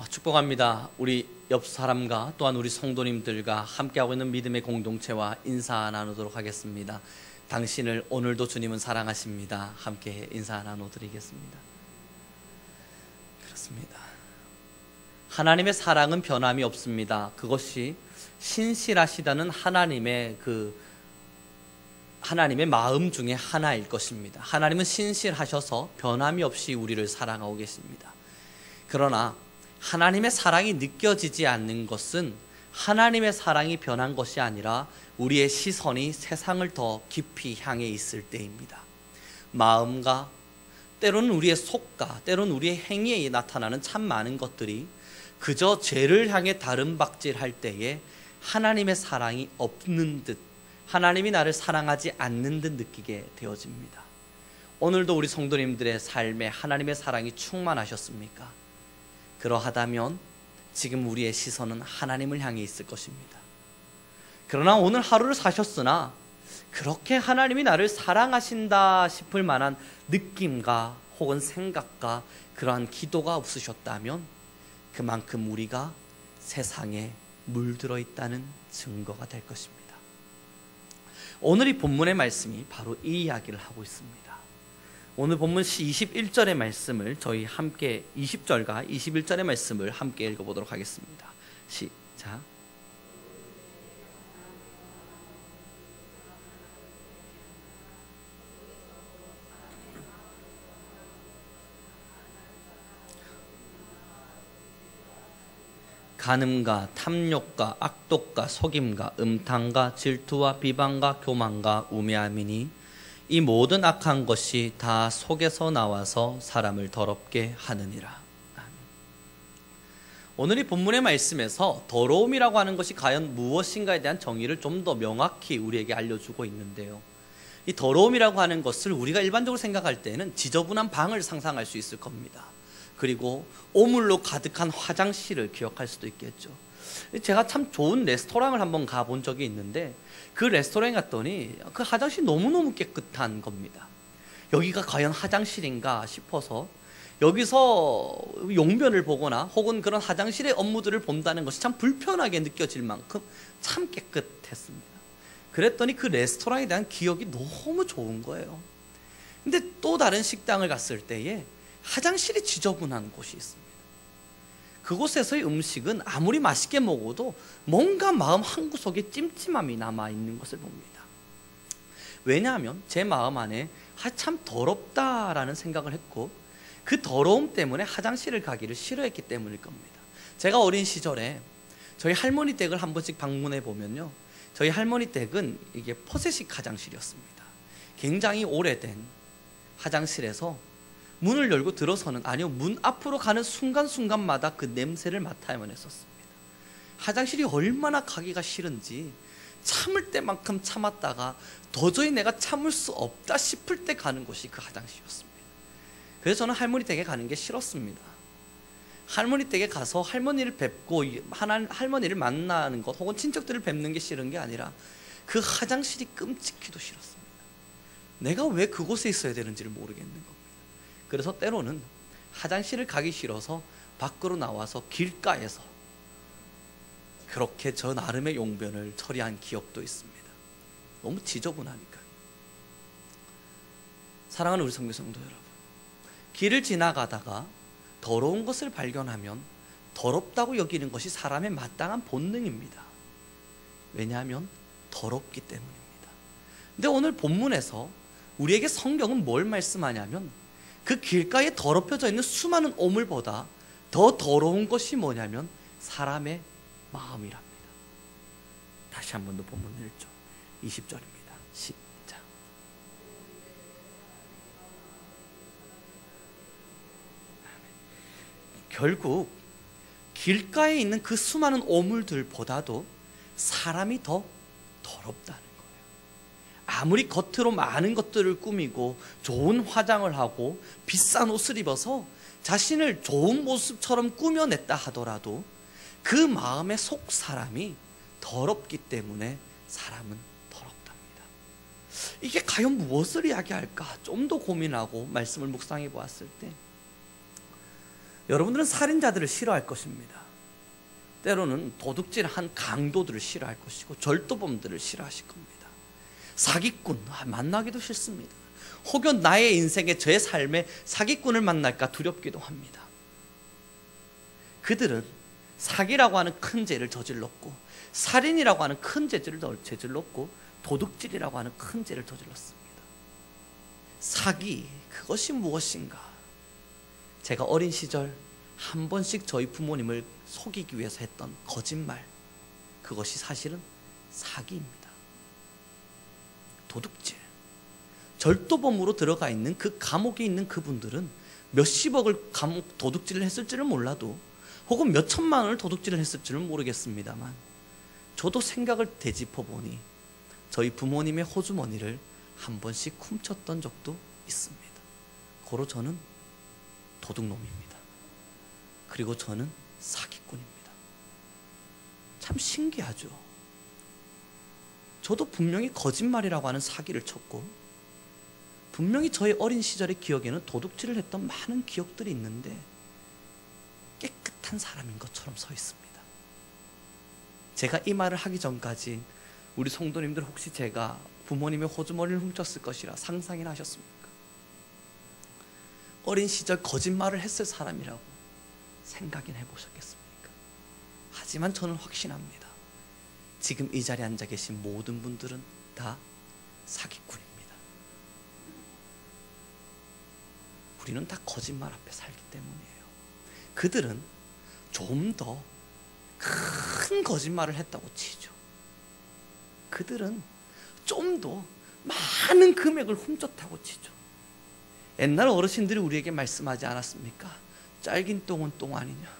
축복합니다. 우리 옆 사람과 또한 우리 성도님들과 함께하고 있는 믿음의 공동체와 인사 나누도록 하겠습니다. 당신을 오늘도 주님은 사랑하십니다. 함께 인사 나눠드리겠습니다. 그렇습니다. 하나님의 사랑은 변함이 없습니다. 그것이 신실하시다는 하나님의 마음 중에 하나일 것입니다. 하나님은 신실하셔서 변함이 없이 우리를 사랑하고 계십니다. 그러나 하나님의 사랑이 느껴지지 않는 것은 하나님의 사랑이 변한 것이 아니라 우리의 시선이 세상을 더 깊이 향해 있을 때입니다. 마음과 때로는 우리의 속과 때로는 우리의 행위에 나타나는 참 많은 것들이 그저 죄를 향해 다름박질할 때에 하나님의 사랑이 없는 듯, 하나님이 나를 사랑하지 않는 듯 느끼게 되어집니다. 오늘도 우리 성도님들의 삶에 하나님의 사랑이 충만하셨습니까? 그러하다면 지금 우리의 시선은 하나님을 향해 있을 것입니다. 그러나 오늘 하루를 사셨으나 그렇게 하나님이 나를 사랑하신다 싶을 만한 느낌과 혹은 생각과 그러한 기도가 없으셨다면 그만큼 우리가 세상에 물들어 있다는 증거가 될 것입니다. 오늘 이 본문의 말씀이 바로 이 이야기를 하고 있습니다. 오늘 본문 21절의 말씀을 저희 함께 20절과 21절의 말씀을 함께 읽어보도록 하겠습니다. 시작. 간음과 탐욕과 악독과 속임과 음탕과 질투와 비방과 교만과 우매함이니 이 모든 악한 것이 다 속에서 나와서 사람을 더럽게 하느니라. 오늘 이 본문의 말씀에서 더러움이라고 하는 것이 과연 무엇인가에 대한 정의를 좀 더 명확히 우리에게 알려주고 있는데요. 이 더러움이라고 하는 것을 우리가 일반적으로 생각할 때는 지저분한 방을 상상할 수 있을 겁니다. 그리고 오물로 가득한 화장실을 기억할 수도 있겠죠. 제가 참 좋은 레스토랑을 한번 가본 적이 있는데 그 레스토랑에 갔더니 그 화장실이 너무너무 깨끗한 겁니다. 여기가 과연 화장실인가 싶어서 여기서 용변을 보거나 혹은 그런 화장실의 업무들을 본다는 것이 참 불편하게 느껴질 만큼 참 깨끗했습니다. 그랬더니 그 레스토랑에 대한 기억이 너무 좋은 거예요. 근데 또 다른 식당을 갔을 때에 화장실이 지저분한 곳이 있습니다. 그곳에서의 음식은 아무리 맛있게 먹어도 뭔가 마음 한구석에 찜찜함이 남아있는 것을 봅니다. 왜냐하면 제 마음 안에 참 더럽다라는 생각을 했고 그 더러움 때문에 화장실을 가기를 싫어했기 때문일 겁니다. 제가 어린 시절에 저희 할머니 댁을 한 번씩 방문해 보면요, 저희 할머니 댁은 이게 포세식 화장실이었습니다. 굉장히 오래된 화장실에서 문을 열고 들어서는, 아니요, 문 앞으로 가는 순간순간마다 그 냄새를 맡아야만 했었습니다. 화장실이 얼마나 가기가 싫은지 참을 때만큼 참았다가 도저히 내가 참을 수 없다 싶을 때 가는 곳이 그 화장실이었습니다. 그래서 저는 할머니 댁에 가는 게 싫었습니다. 할머니 댁에 가서 할머니를 뵙고 할머니를 만나는 것 혹은 친척들을 뵙는 게 싫은 게 아니라 그 화장실이 끔찍히도 싫었습니다. 내가 왜 그곳에 있어야 되는지를 모르겠는 겁니다. 그래서 때로는 화장실을 가기 싫어서 밖으로 나와서 길가에서 그렇게 저 나름의 용변을 처리한 기억도 있습니다. 너무 지저분하니까요. 사랑하는 우리 성도 여러분, 길을 지나가다가 더러운 것을 발견하면 더럽다고 여기는 것이 사람의 마땅한 본능입니다. 왜냐하면 더럽기 때문입니다. 근데 오늘 본문에서 우리에게 성경은 뭘 말씀하냐면 그 길가에 더럽혀져 있는 수많은 오물보다 더 더러운 것이 뭐냐면 사람의 마음이랍니다. 다시 한 번 더 본문 읽죠. 20절입니다. 시작. 결국 길가에 있는 그 수많은 오물들보다도 사람이 더 더럽다는 거예요. 아무리 겉으로 많은 것들을 꾸미고 좋은 화장을 하고 비싼 옷을 입어서 자신을 좋은 모습처럼 꾸며냈다 하더라도 그 마음의 속 사람이 더럽기 때문에 사람은 더럽답니다. 이게 과연 무엇을 이야기할까 좀 더 고민하고 말씀을 묵상해 보았을 때 여러분들은 살인자들을 싫어할 것입니다. 때로는 도둑질한 강도들을 싫어할 것이고 절도범들을 싫어하실 겁니다. 사기꾼 만나기도 싫습니다. 혹은 나의 인생에 제 삶에 사기꾼을 만날까 두렵기도 합니다. 그들은 사기라고 하는 큰 죄를 저질렀고 살인이라고 하는 큰 죄를 저질렀고 도둑질이라고 하는 큰 죄를 저질렀습니다. 사기, 그것이 무엇인가? 제가 어린 시절 한 번씩 저희 부모님을 속이기 위해서 했던 거짓말, 그것이 사실은 사기입니다. 도둑질, 절도범으로 들어가 있는 그 감옥에 있는 그분들은 몇십억을 도둑질을 했을지를 몰라도 혹은 몇천만 원을 도둑질을 했을지는 모르겠습니다만 저도 생각을 되짚어 보니 저희 부모님의 호주머니를 한 번씩 훔쳤던 적도 있습니다. 고로 저는 도둑놈입니다. 그리고 저는 사기꾼입니다. 참 신기하죠. 저도 분명히 거짓말이라고 하는 사기를 쳤고 분명히 저의 어린 시절의 기억에는 도둑질을 했던 많은 기억들이 있는데 깨끗한 사람인 것처럼 서 있습니다. 제가 이 말을 하기 전까지 우리 성도님들 혹시 제가 부모님의 호주머니를 훔쳤을 것이라 상상이나 하셨습니까? 어린 시절 거짓말을 했을 사람이라고 생각이나 해보셨겠습니까? 하지만 저는 확신합니다. 지금 이 자리에 앉아 계신 모든 분들은 다 사기꾼입니다. 우리는 다 거짓말 앞에 살기 때문이에요. 그들은 좀 더 큰 거짓말을 했다고 치죠. 그들은 좀 더 많은 금액을 훔쳤다고 치죠. 옛날 어르신들이 우리에게 말씀하지 않았습니까? 짧긴 똥은 똥 아니냐.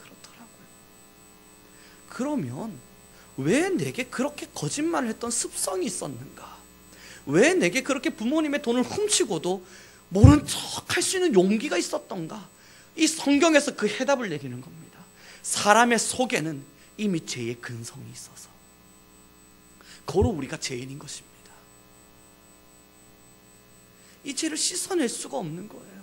그렇더라고요. 그러면 왜 내게 그렇게 거짓말을 했던 습성이 있었는가? 왜 내게 그렇게 부모님의 돈을 훔치고도 모른 척 할 수 있는 용기가 있었던가? 이 성경에서 그 해답을 내리는 겁니다. 사람의 속에는 이미 죄의 근성이 있어서 고로 우리가 죄인인 것입니다. 이 죄를 씻어낼 수가 없는 거예요.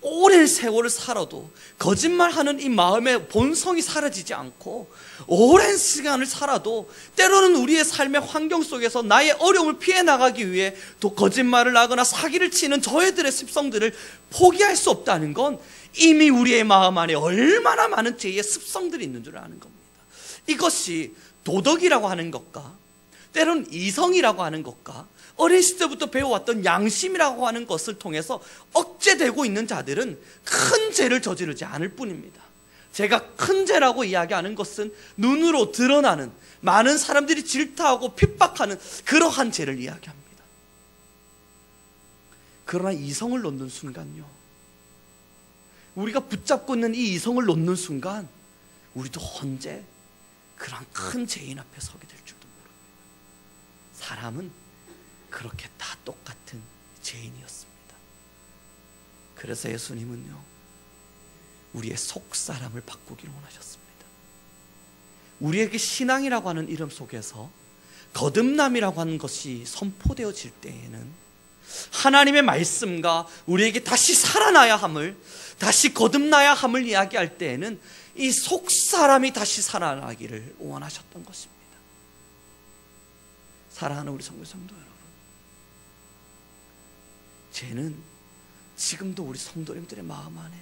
오랜 세월을 살아도 거짓말하는 이 마음의 본성이 사라지지 않고 오랜 시간을 살아도 때로는 우리의 삶의 환경 속에서 나의 어려움을 피해 나가기 위해 또 거짓말을 하거나 사기를 치는 저희들의 습성들을 포기할 수 없다는 건 이미 우리의 마음 안에 얼마나 많은 죄의 습성들이 있는 줄 아는 겁니다. 이것이 도덕이라고 하는 것과 때로는 이성이라고 하는 것과 어린 시절부터 배워왔던 양심이라고 하는 것을 통해서 억제되고 있는 자들은 큰 죄를 저지르지 않을 뿐입니다. 제가 큰 죄라고 이야기하는 것은 눈으로 드러나는 많은 사람들이 질타하고 핍박하는 그러한 죄를 이야기합니다. 그러나 이성을 놓는 순간요, 우리가 붙잡고 있는 이 이성을 놓는 순간 우리도 언제 그런 큰 죄인 앞에 서게 될 줄도 모릅니다. 사람은 그렇게 다 똑같은 죄인이었습니다. 그래서 예수님은요, 우리의 속사람을 바꾸기를 원하셨습니다. 우리에게 신앙이라고 하는 이름 속에서 거듭남이라고 하는 것이 선포되어질 때에는 하나님의 말씀과 우리에게 다시 살아나야 함을, 다시 거듭나야 함을 이야기할 때에는 이 속사람이 다시 살아나기를 원하셨던 것입니다. 사랑하는 우리 성도 여러분, 죄는 지금도 우리 성도님들의 마음 안에,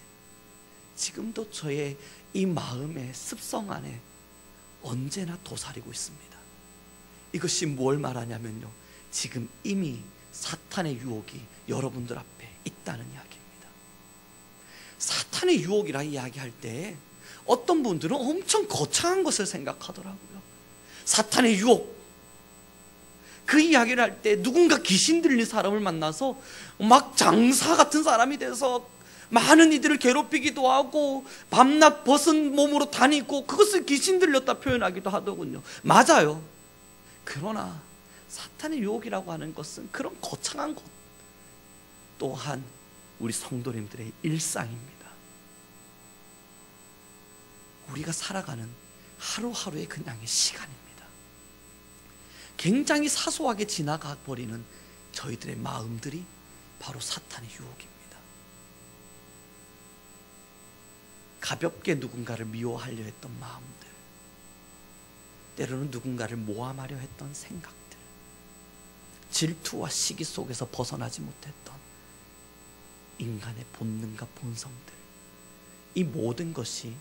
지금도 저의 이 마음의 습성 안에 언제나 도사리고 있습니다. 이것이 뭘 말하냐면요, 지금 이미 사탄의 유혹이 여러분들 앞에 있다는 이야기입니다. 사탄의 유혹이라 이야기할 때 어떤 분들은 엄청 거창한 것을 생각하더라고요. 사탄의 유혹, 그 이야기를 할 때 누군가 귀신 들린 사람을 만나서 막 장사 같은 사람이 돼서 많은 이들을 괴롭히기도 하고 밤낮 벗은 몸으로 다니고 그것을 귀신 들렸다 표현하기도 하더군요. 맞아요. 그러나 사탄의 유혹이라고 하는 것은 그런 거창한 것 또한 우리 성도님들의 일상입니다. 우리가 살아가는 하루하루의 그냥의 시간입니다. 굉장히 사소하게 지나가 버리는 저희들의 마음들이 바로 사탄의 유혹입니다. 가볍게 누군가를 미워하려 했던 마음들, 때로는 누군가를 모함하려 했던 생각들, 질투와 시기 속에서 벗어나지 못했던 인간의 본능과 본성들, 이 모든 것이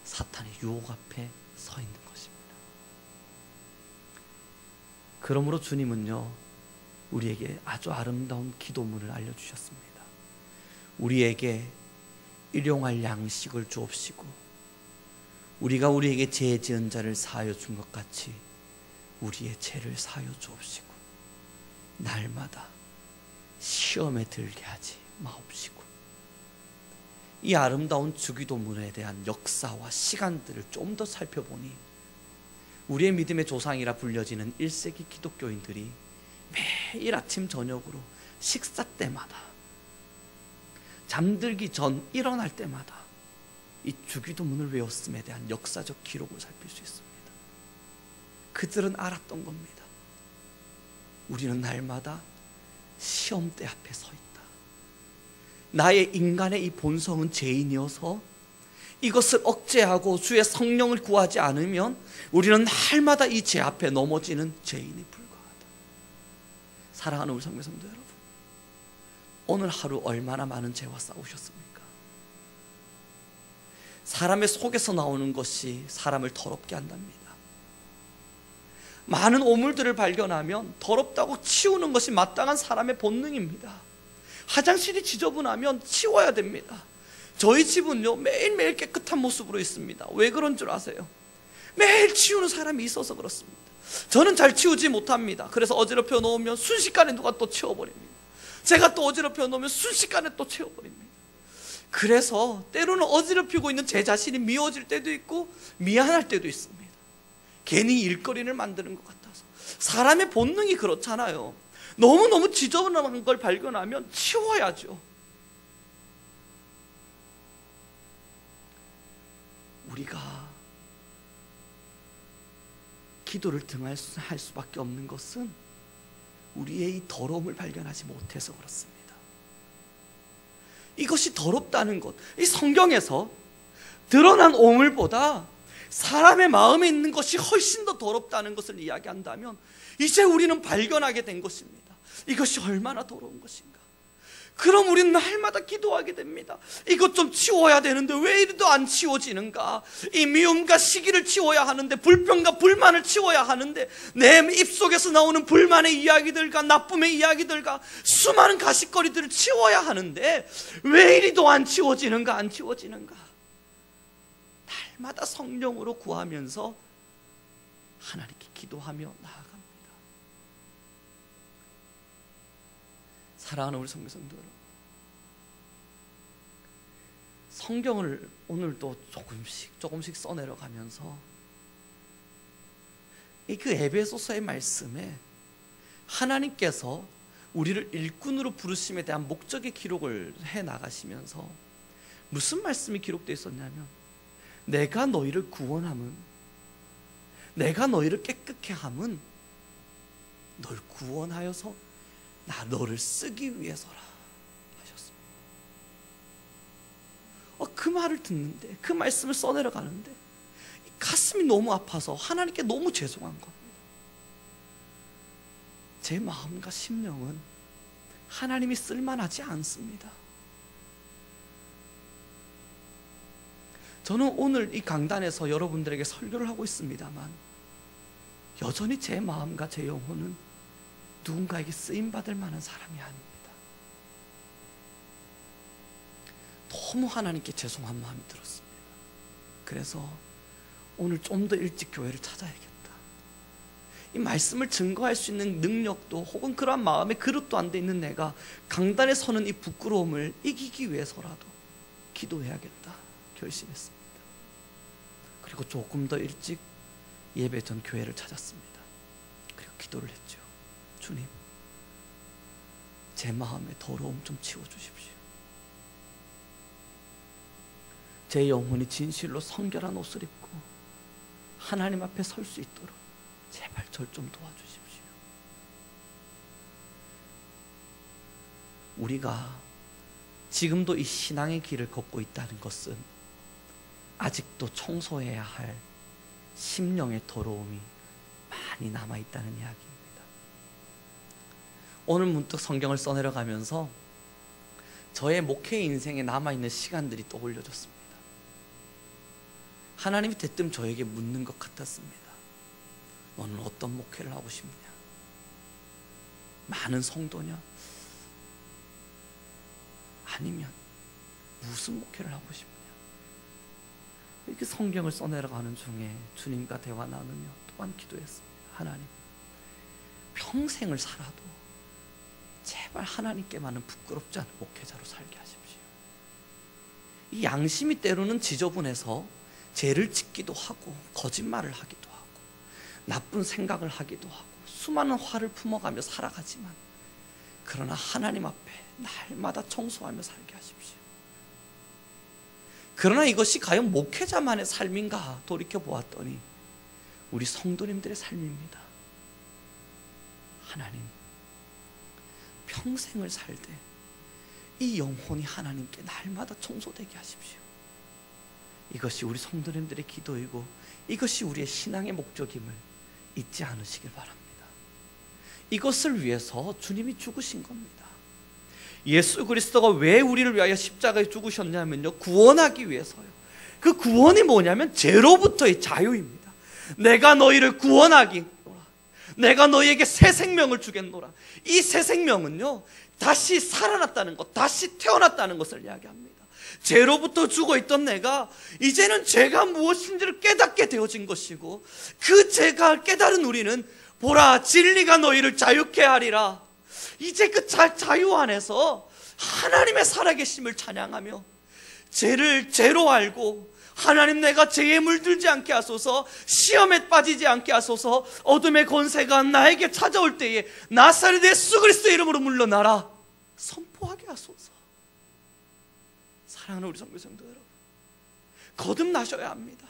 사탄의 유혹 앞에 서 있는 것입니다. 그러므로 주님은요, 우리에게 아주 아름다운 기도문을 알려주셨습니다. 우리에게 일용할 양식을 주옵시고 우리가 우리에게 죄 지은 자를 사하여 준 것 같이 우리의 죄를 사하여 주옵시고 날마다 시험에 들게 하지 마옵시고. 이 아름다운 주기도문에 대한 역사와 시간들을 좀 더 살펴보니 우리의 믿음의 조상이라 불려지는 1세기 기독교인들이 매일 아침 저녁으로 식사 때마다, 잠들기 전 일어날 때마다 이 주기도문을 외웠음에 대한 역사적 기록을 살필 수 있습니다. 그들은 알았던 겁니다. 우리는 날마다 시험대 앞에 서 있다. 나의 인간의 이 본성은 죄인이어서 이것을 억제하고 주의 성령을 구하지 않으면 우리는 날마다 이 죄 앞에 넘어지는 죄인에 불과하다. 사랑하는 우리 성도 여러분, 오늘 하루 얼마나 많은 죄와 싸우셨습니까? 사람의 속에서 나오는 것이 사람을 더럽게 한답니다. 많은 오물들을 발견하면 더럽다고 치우는 것이 마땅한 사람의 본능입니다. 화장실이 지저분하면 치워야 됩니다. 저희 집은요, 매일매일 깨끗한 모습으로 있습니다. 왜 그런 줄 아세요? 매일 치우는 사람이 있어서 그렇습니다. 저는 잘 치우지 못합니다. 그래서 어지럽혀 놓으면 순식간에 누가 또 치워버립니다. 제가 또 어지럽혀 놓으면 순식간에 또 치워버립니다. 그래서 때로는 어지럽히고 있는 제 자신이 미워질 때도 있고 미안할 때도 있습니다. 괜히 일거리를 만드는 것 같아서. 사람의 본능이 그렇잖아요. 너무너무 지저분한 걸 발견하면 치워야죠. 우리가 기도를 등할 수밖에 없는 것은 우리의 이 더러움을 발견하지 못해서 그렇습니다. 이것이 더럽다는 것, 이 성경에서 드러난 오물보다 사람의 마음에 있는 것이 훨씬 더 더럽다는 것을 이야기한다면 이제 우리는 발견하게 된 것입니다. 이것이 얼마나 더러운 것인가. 그럼 우리는 날마다 기도하게 됩니다. 이것 좀 치워야 되는데 왜 이리도 안 치워지는가. 이 미움과 시기를 치워야 하는데, 불평과 불만을 치워야 하는데, 내 입속에서 나오는 불만의 이야기들과 나쁨의 이야기들과 수많은 가십거리들을 치워야 하는데 왜 이리도 안 치워지는가, 안 치워지는가. 날마다 성령으로 구하면서 하나님께 기도하며 나아갑니다. 사랑하는 우리 성도 여러분, 성경을 오늘도 조금씩 써내려가면서 그 에베소서의 말씀에 하나님께서 우리를 일꾼으로 부르심에 대한 목적의 기록을 해 나가시면서 무슨 말씀이 기록되어 있었냐면, 내가 너희를 구원함은, 내가 너희를 깨끗게 함은 널 구원하여서 나 너를 쓰기 위해서라 하셨습니다. 그 말을 듣는데, 그 말씀을 써내려가는데 가슴이 너무 아파서 하나님께 너무 죄송한 겁니다. 제 마음과 심령은 하나님이 쓸만하지 않습니다. 저는 오늘 이 강단에서 여러분들에게 설교를 하고 있습니다만 여전히 제 마음과 제 영혼은 누군가에게 쓰임받을 만한 사람이 아닙니다. 너무 하나님께 죄송한 마음이 들었습니다. 그래서 오늘 좀 더 일찍 교회를 찾아야겠다. 이 말씀을 증거할 수 있는 능력도 혹은 그러한 마음의 그릇도 안 돼 있는 내가 강단에 서는 이 부끄러움을 이기기 위해서라도 기도해야겠다 결심했습니다. 그리고 조금 더 일찍 예배 전 교회를 찾았습니다. 그리고 기도를 했죠. 주님, 제 마음의 더러움 좀 치워주십시오. 제 영혼이 진실로 성결한 옷을 입고 하나님 앞에 설 수 있도록 제발 절 좀 도와주십시오. 우리가 지금도 이 신앙의 길을 걷고 있다는 것은 아직도 청소해야 할 심령의 더러움이 많이 남아있다는 이야기입니다. 오늘 문득 성경을 써내려가면서 저의 목회 인생에 남아있는 시간들이 떠올려졌습니다. 하나님이 대뜸 저에게 묻는 것 같았습니다. 너는 어떤 목회를 하고 싶냐? 많은 성도냐? 아니면 무슨 목회를 하고 싶냐? 이렇게 성경을 써내려가는 중에 주님과 대화 나누며 또한 기도했습니다. 하나님, 평생을 살아도 제발 하나님께만은 부끄럽지 않은 목회자로 살게 하십시오. 이 양심이 때로는 지저분해서 죄를 짓기도 하고 거짓말을 하기도 하고 나쁜 생각을 하기도 하고 수많은 화를 품어가며 살아가지만, 그러나 하나님 앞에 날마다 청소하며 살게 하십시오. 그러나 이것이 과연 목회자만의 삶인가 돌이켜보았더니 우리 성도님들의 삶입니다. 하나님, 평생을 살되 이 영혼이 하나님께 날마다 청소되게 하십시오. 이것이 우리 성도님들의 기도이고 이것이 우리의 신앙의 목적임을 잊지 않으시길 바랍니다. 이것을 위해서 주님이 죽으신 겁니다. 예수 그리스도가 왜 우리를 위하여 십자가에 죽으셨냐면요, 구원하기 위해서요. 그 구원이 뭐냐면 죄로부터의 자유입니다. 내가 너희를 구원하기노라, 내가 너희에게 새 생명을 주겠노라. 이 새 생명은요, 다시 살아났다는 것, 다시 태어났다는 것을 이야기합니다. 죄로부터 죽어있던 내가 이제는 죄가 무엇인지를 깨닫게 되어진 것이고, 그 죄가 깨달은 우리는 보라, 진리가 너희를 자유케 하리라. 이제 그 자유 안에서 하나님의 살아계심을 찬양하며 죄를 죄로 알고, 하나님, 내가 죄에 물들지 않게 하소서, 시험에 빠지지 않게 하소서, 어둠의 권세가 나에게 찾아올 때에 나사렛 예수 그리스도의 이름으로 물러나라 선포하게 하소서. 사랑하는 우리 성도 여러분, 거듭나셔야 합니다.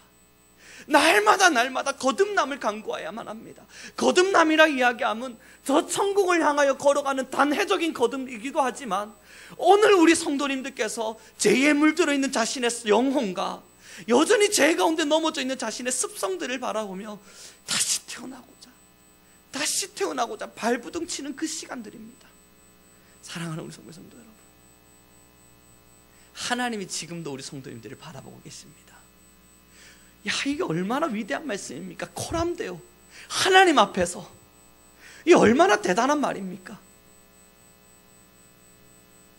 날마다 거듭남을 강구해야만 합니다. 거듭남이라 이야기하면 저 천국을 향하여 걸어가는 단회적인 거듭이기도 하지만, 오늘 우리 성도님들께서 죄에 물들어 있는 자신의 영혼과 여전히 죄 가운데 넘어져 있는 자신의 습성들을 바라보며 다시 태어나고자 발부둥치는 그 시간들입니다. 사랑하는 우리 성도 여러분, 하나님이 지금도 우리 성도님들을 바라보고 계십니다. 야, 이게 얼마나 위대한 말씀입니까? 코람데오, 하나님 앞에서 이 얼마나 대단한 말입니까?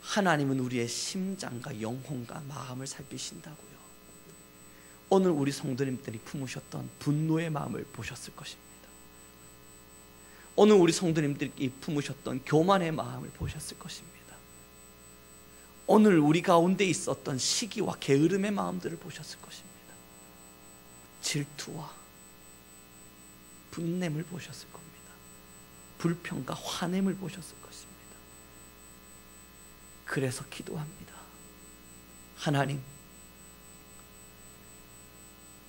하나님은 우리의 심장과 영혼과 마음을 살피신다고요. 오늘 우리 성도님들이 품으셨던 분노의 마음을 보셨을 것입니다. 오늘 우리 성도님들이 품으셨던 교만의 마음을 보셨을 것입니다. 오늘 우리 가운데 있었던 시기와 게으름의 마음들을 보셨을 것입니다. 질투와 분냄을 보셨을 겁니다. 불평과 화냄을 보셨을 것입니다. 그래서 기도합니다. 하나님,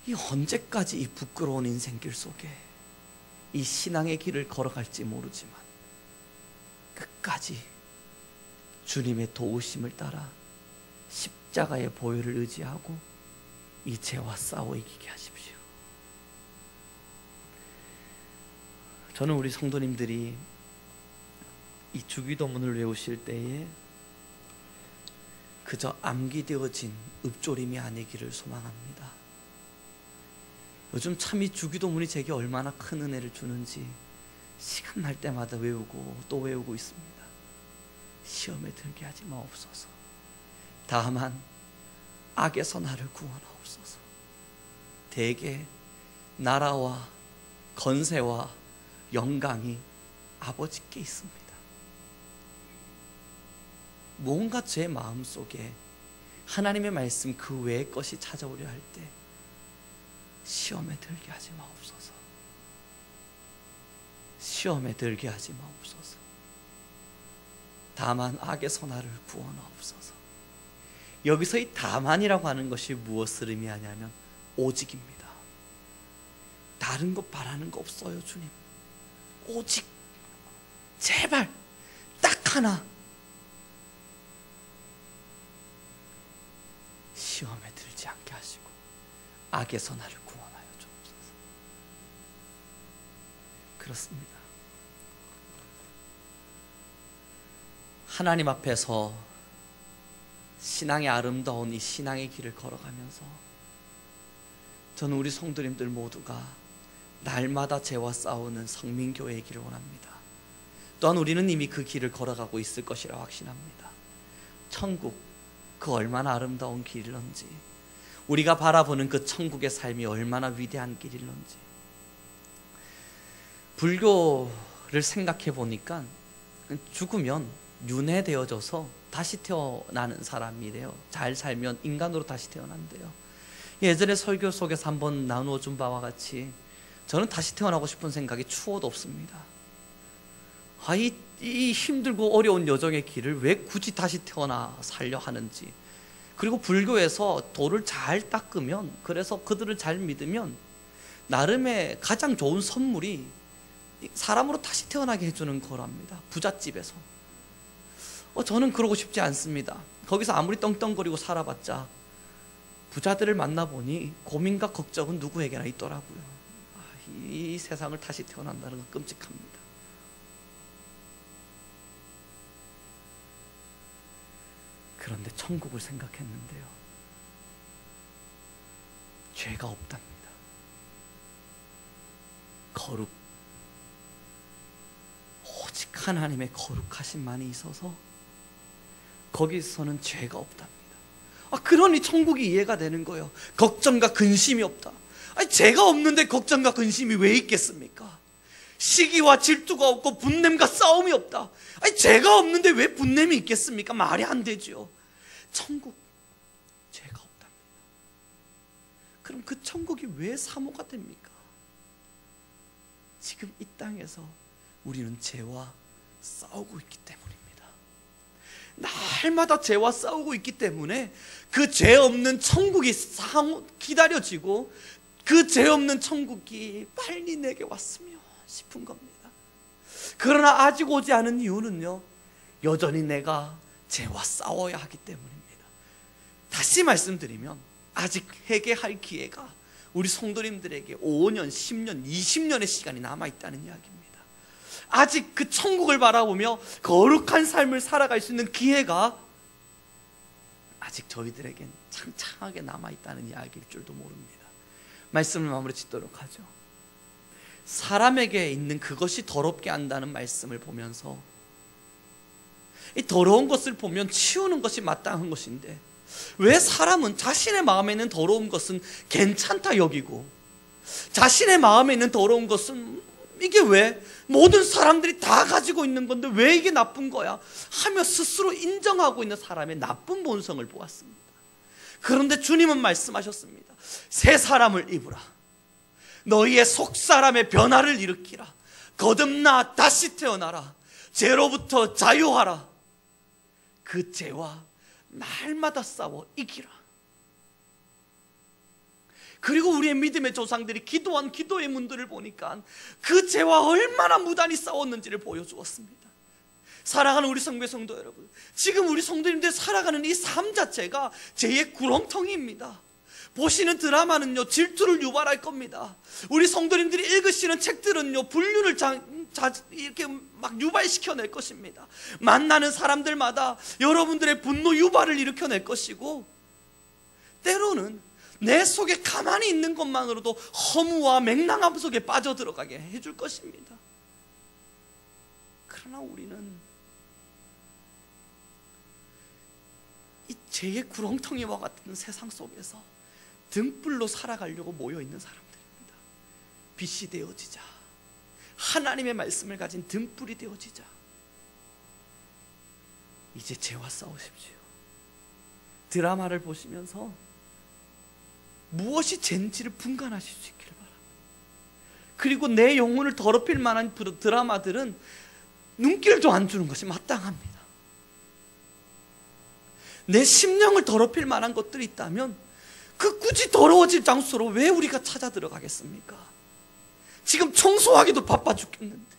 이 언제까지 이 부끄러운 인생길 속에 이 신앙의 길을 걸어갈지 모르지만 끝까지 주님의 도우심을 따라 십자가의 보혈을 의지하고 이 죄와 싸워 이기게 하십시오. 저는 우리 성도님들이 이 주기도문을 외우실 때에 그저 암기되어진 읊조림이 아니기를 소망합니다. 요즘 참 이 주기도문이 제게 얼마나 큰 은혜를 주는지 시간 날 때마다 외우고 또 외우고 있습니다. 시험에 들게 하지 마옵소서. 다만 악에서 나를 구원하옵소서. 대개 나라와 건세와 영광이 아버지께 있습니다. 뭔가 제 마음속에 하나님의 말씀 그 외의 것이 찾아오려 할 때 시험에 들게 하지 마옵소서. 시험에 들게 하지 마옵소서. 다만 악에서 나를 구원하옵소서. 여기서 이 다만이라고 하는 것이 무엇을 의미하냐면 오직입니다. 다른 것 바라는 거 없어요. 주님, 오직 제발 딱 하나, 시험에 들지 않게 하시고 악에서 나를 구원하여 주옵소서. 그렇습니다. 하나님 앞에서 신앙의 아름다운 이 신앙의 길을 걸어가면서 저는 우리 성도님들 모두가 날마다 죄와 싸우는 성민교회의 길을 원합니다. 또한 우리는 이미 그 길을 걸어가고 있을 것이라 확신합니다. 천국, 그 얼마나 아름다운 길일런지, 우리가 바라보는 그 천국의 삶이 얼마나 위대한 길일런지. 불교를 생각해 보니까 죽으면 윤회되어져서 다시 태어나는 사람이래요. 잘 살면 인간으로 다시 태어난대요. 예전에 설교 속에서 한번 나누어 준 바와 같이 저는 다시 태어나고 싶은 생각이 추호도 없습니다. 이 힘들고 어려운 여정의 길을 왜 굳이 다시 태어나 살려 하는지, 그리고 불교에서 돌을 잘 닦으면, 그래서 그들을 잘 믿으면 나름의 가장 좋은 선물이 사람으로 다시 태어나게 해주는 거랍니다. 부잣집에서. 저는 그러고 싶지 않습니다. 거기서 아무리 떵떵거리고 살아봤자 부자들을 만나보니 고민과 걱정은 누구에게나 있더라고요. 이 세상을 다시 태어난다는 건 끔찍합니다. 그런데 천국을 생각했는데요, 죄가 없답니다. 거룩, 오직 하나님의 거룩하심만이 있어서 거기서는 죄가 없답니다. 그러니 천국이 이해가 되는 거예요. 걱정과 근심이 없다. 죄가 없는데 걱정과 근심이 왜 있겠습니까? 시기와 질투가 없고 분냄과 싸움이 없다. 죄가 없는데 왜 분냄이 있겠습니까? 말이 안 되죠. 천국, 죄가 없답니다. 그럼 그 천국이 왜 사모가 됩니까? 지금 이 땅에서 우리는 죄와 싸우고 있기 때문입니다. 날마다 죄와 싸우고 있기 때문에 그 죄 없는 천국이 기다려지고, 그 죄 없는 천국이 빨리 내게 왔으면 싶은 겁니다. 그러나 아직 오지 않은 이유는요, 여전히 내가 죄와 싸워야 하기 때문입니다. 다시 말씀드리면 아직 회개할 기회가 우리 성도님들에게 5년, 10년, 20년의 시간이 남아있다는 이야기입니다. 아직 그 천국을 바라보며 거룩한 삶을 살아갈 수 있는 기회가 아직 저희들에겐 창창하게 남아있다는 이야기일 줄도 모릅니다. 말씀을 마무리 짓도록 하죠. 사람에게 있는 그것이 더럽게 한다는 말씀을 보면서, 이 더러운 것을 보면 치우는 것이 마땅한 것인데 왜 사람은 자신의 마음에 있는 더러운 것은 괜찮다 여기고, 자신의 마음에 있는 더러운 것은 이게 왜 모든 사람들이 다 가지고 있는 건데 왜 이게 나쁜 거야 하며 스스로 인정하고 있는 사람의 나쁜 본성을 보았습니다. 그런데 주님은 말씀하셨습니다. 새 사람을 입으라. 너희의 속사람의 변화를 일으키라. 거듭나 다시 태어나라. 죄로부터 자유하라. 그 죄와 날마다 싸워 이기라. 그리고 우리의 믿음의 조상들이 기도한 기도의 문들을 보니까 그 죄와 얼마나 무단히 싸웠는지를 보여주었습니다. 사랑하는 우리 성교회 성도 여러분, 지금 우리 성도님들 살아가는 이 삶 자체가 죄의 구렁텅이입니다. 보시는 드라마는요, 질투를 유발할 겁니다. 우리 성도님들이 읽으시는 책들은요, 불륜을 이렇게 막 유발시켜낼 것입니다. 만나는 사람들마다 여러분들의 분노 유발을 일으켜낼 것이고, 때로는 내 속에 가만히 있는 것만으로도 허무와 맹랑함 속에 빠져들어가게 해줄 것입니다. 그러나 우리는 이 죄의 구렁텅이와 같은 세상 속에서 등불로 살아가려고 모여있는 사람들입니다. 빛이 되어지자, 하나님의 말씀을 가진 등불이 되어지자, 이제 죄와 싸우십시오. 드라마를 보시면서 무엇이 죄인지를 분간하실 수 있기를 바랍니다. 그리고 내 영혼을 더럽힐 만한 드라마들은 눈길도 안 주는 것이 마땅합니다. 내 심령을 더럽힐 만한 것들이 있다면 그 굳이 더러워질 장소로 왜 우리가 찾아 들어가겠습니까? 지금 청소하기도 바빠 죽겠는데,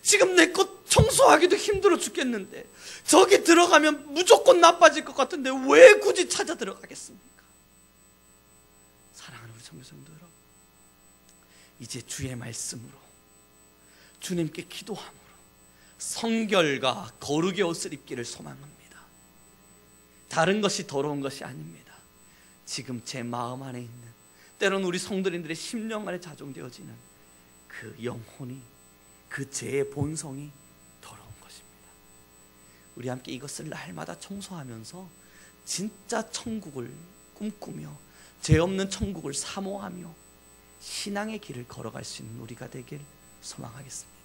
지금 내 것 청소하기도 힘들어 죽겠는데, 저기 들어가면 무조건 나빠질 것 같은데 왜 굳이 찾아 들어가겠습니까? 사랑하는 우리 청교성도 여러분, 이제 주의 말씀으로 주님께 기도함으로 성결과 거룩의 옷을 입기를 소망합니다. 다른 것이 더러운 것이 아닙니다. 지금 제 마음 안에 있는, 때로는 우리 성도님들의 심령 안에 자종되어지는 그 영혼이, 그 죄의 본성이 더러운 것입니다. 우리 함께 이것을 날마다 청소하면서 진짜 천국을 꿈꾸며 죄 없는 천국을 사모하며 신앙의 길을 걸어갈 수 있는 우리가 되길 소망하겠습니다.